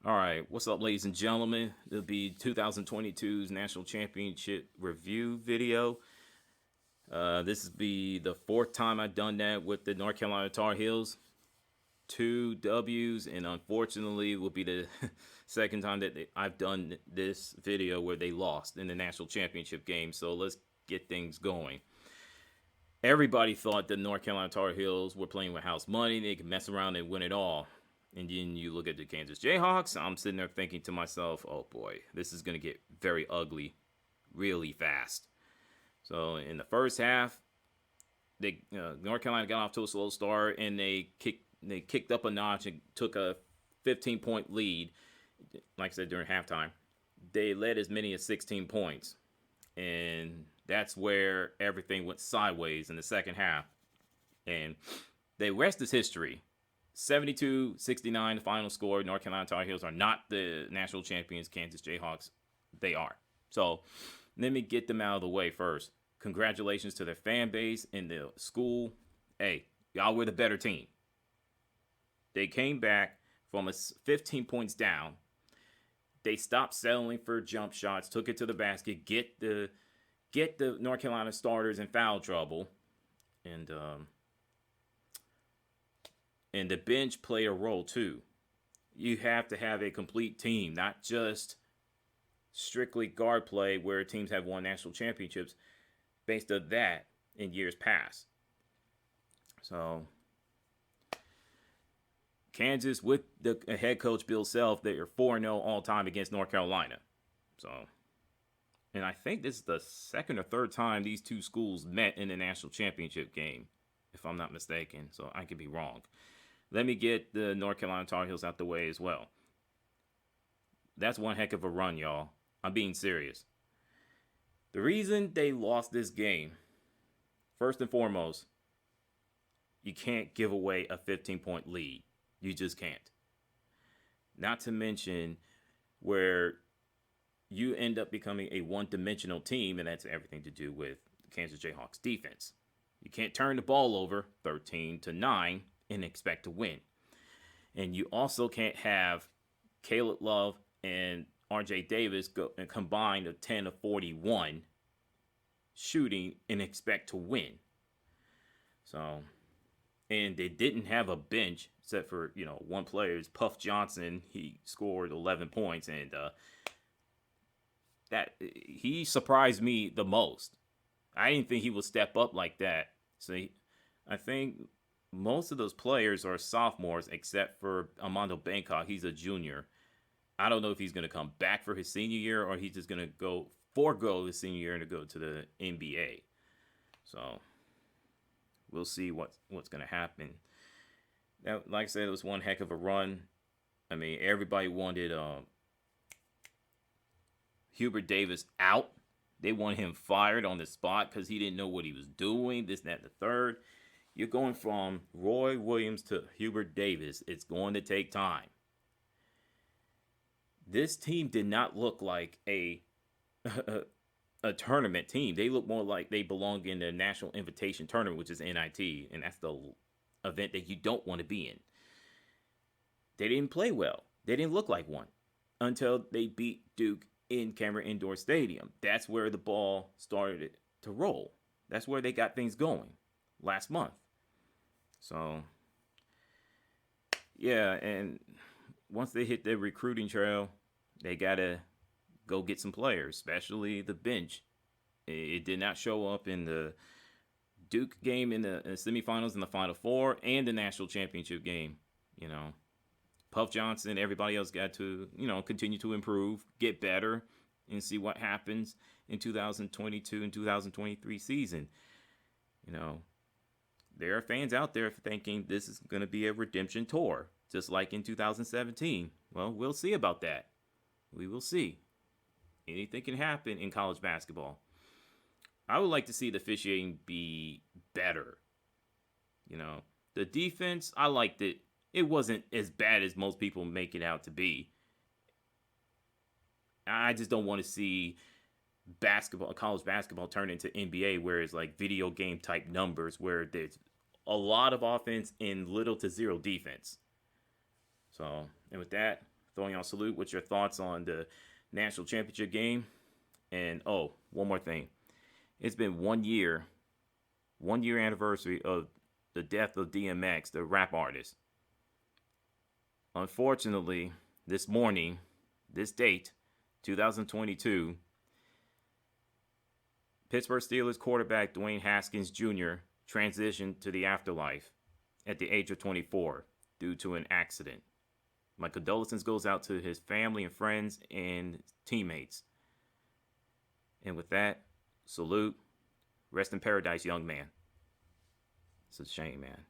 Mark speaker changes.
Speaker 1: All right, what's up, ladies and gentlemen? It'll be 2022's National Championship review video. This will be the fourth time I've done that with the North Carolina Tar Heels. 2 W's, and unfortunately will be the second time that I've done this video where they lost in the national championship game. So let's get things going. Everybody thought the North Carolina Tar Heels were playing with house money. They could mess around and win it all. And then you look at the Kansas Jayhawks. I'm sitting there thinking to myself, oh boy, this is going to get very ugly really fast. So in the first half, North Carolina got off to a slow start, and they kicked up a notch and took a 15-point lead. Like I said, during halftime, they led as many as 16 points. And that's where everything went sideways in the second half. And the rest is history. 72-69, the final score. North Carolina Tar Heels are not the national champions. Kansas Jayhawks, they are. So let me get them out of the way first. Congratulations to their fan base and the school. Hey, y'all were the better team. They came back from 15 points down. They stopped settling for jump shots, took it to the basket, get the North Carolina starters in foul trouble, and the bench play a role too. You have to have a complete team, not just strictly guard play where teams have won national championships based on that in years past. So Kansas, with the head coach Bill Self, they are 4-0 all time against North Carolina. So, and I think this is the second or third time these two schools met in the national championship game, if I'm not mistaken. So I could be wrong. Let me get the North Carolina Tar Heels out the way as well. That's one heck of a run, y'all. I'm being serious. The reason they lost this game, first and foremost, you can't give away a 15-point lead. You just can't. Not to mention where you end up becoming a one-dimensional team, and that's everything to do with the Kansas Jayhawks defense. You can't turn the ball over 13-9 and expect to win. And you also can't have Caleb Love and RJ Davis go and combine a 10 of 41 shooting and expect to win. So, and they didn't have a bench except for, one player. It's Puff Johnson. He scored 11 points, and that he surprised me the most. I didn't think he would step up like that. So I think most of those players are sophomores except for Armando Bangkok. He's a junior. I don't know if he's going to come back for his senior year or he's just going to forego his senior year and go to the NBA. So we'll see what's going to happen. Now, like I said, it was one heck of a run. I mean, everybody wanted Hubert Davis out. They want him fired on the spot because he didn't know what he was doing, this, that, and the third. You're going from Roy Williams to Hubert Davis. It's going to take time. This team did not look like a tournament team. They look more like they belong in the National Invitation Tournament, which is NIT, and that's the event that you don't want to be in. They didn't play well. They didn't look like one until they beat Duke in Cameron Indoor Stadium. That's where the ball started to roll. That's where they got things going last month. So, yeah, and once they hit their recruiting trail, they got to go get some players, especially the bench. It did not show up in the Duke game in the semifinals and the Final Four and the national championship game. Puff Johnson, everybody else got to, continue to improve, get better, and see what happens in 2022 and 2023 season. There are fans out there thinking this is going to be a redemption tour, just like in 2017. Well, we'll see about that. We will see. Anything can happen in college basketball. I would like to see the officiating be better. The defense, I liked it. It wasn't as bad as most people make it out to be. I just don't want to see college basketball turn into NBA, where it's like video game type numbers, where there's a lot of offense and little to zero defense. So, and with that, throwing y'all a salute. What's your thoughts on the national championship game? And oh, one more thing. It's been 1 year anniversary of the death of DMX, the rap artist. Unfortunately, this morning, this date, 2022, Pittsburgh Steelers quarterback Dwayne Haskins Jr. transitioned to the afterlife at the age of 24 due to an accident. My condolences goes out to his family and friends and teammates. And with that, salute. Rest in paradise, young man. It's a shame, man.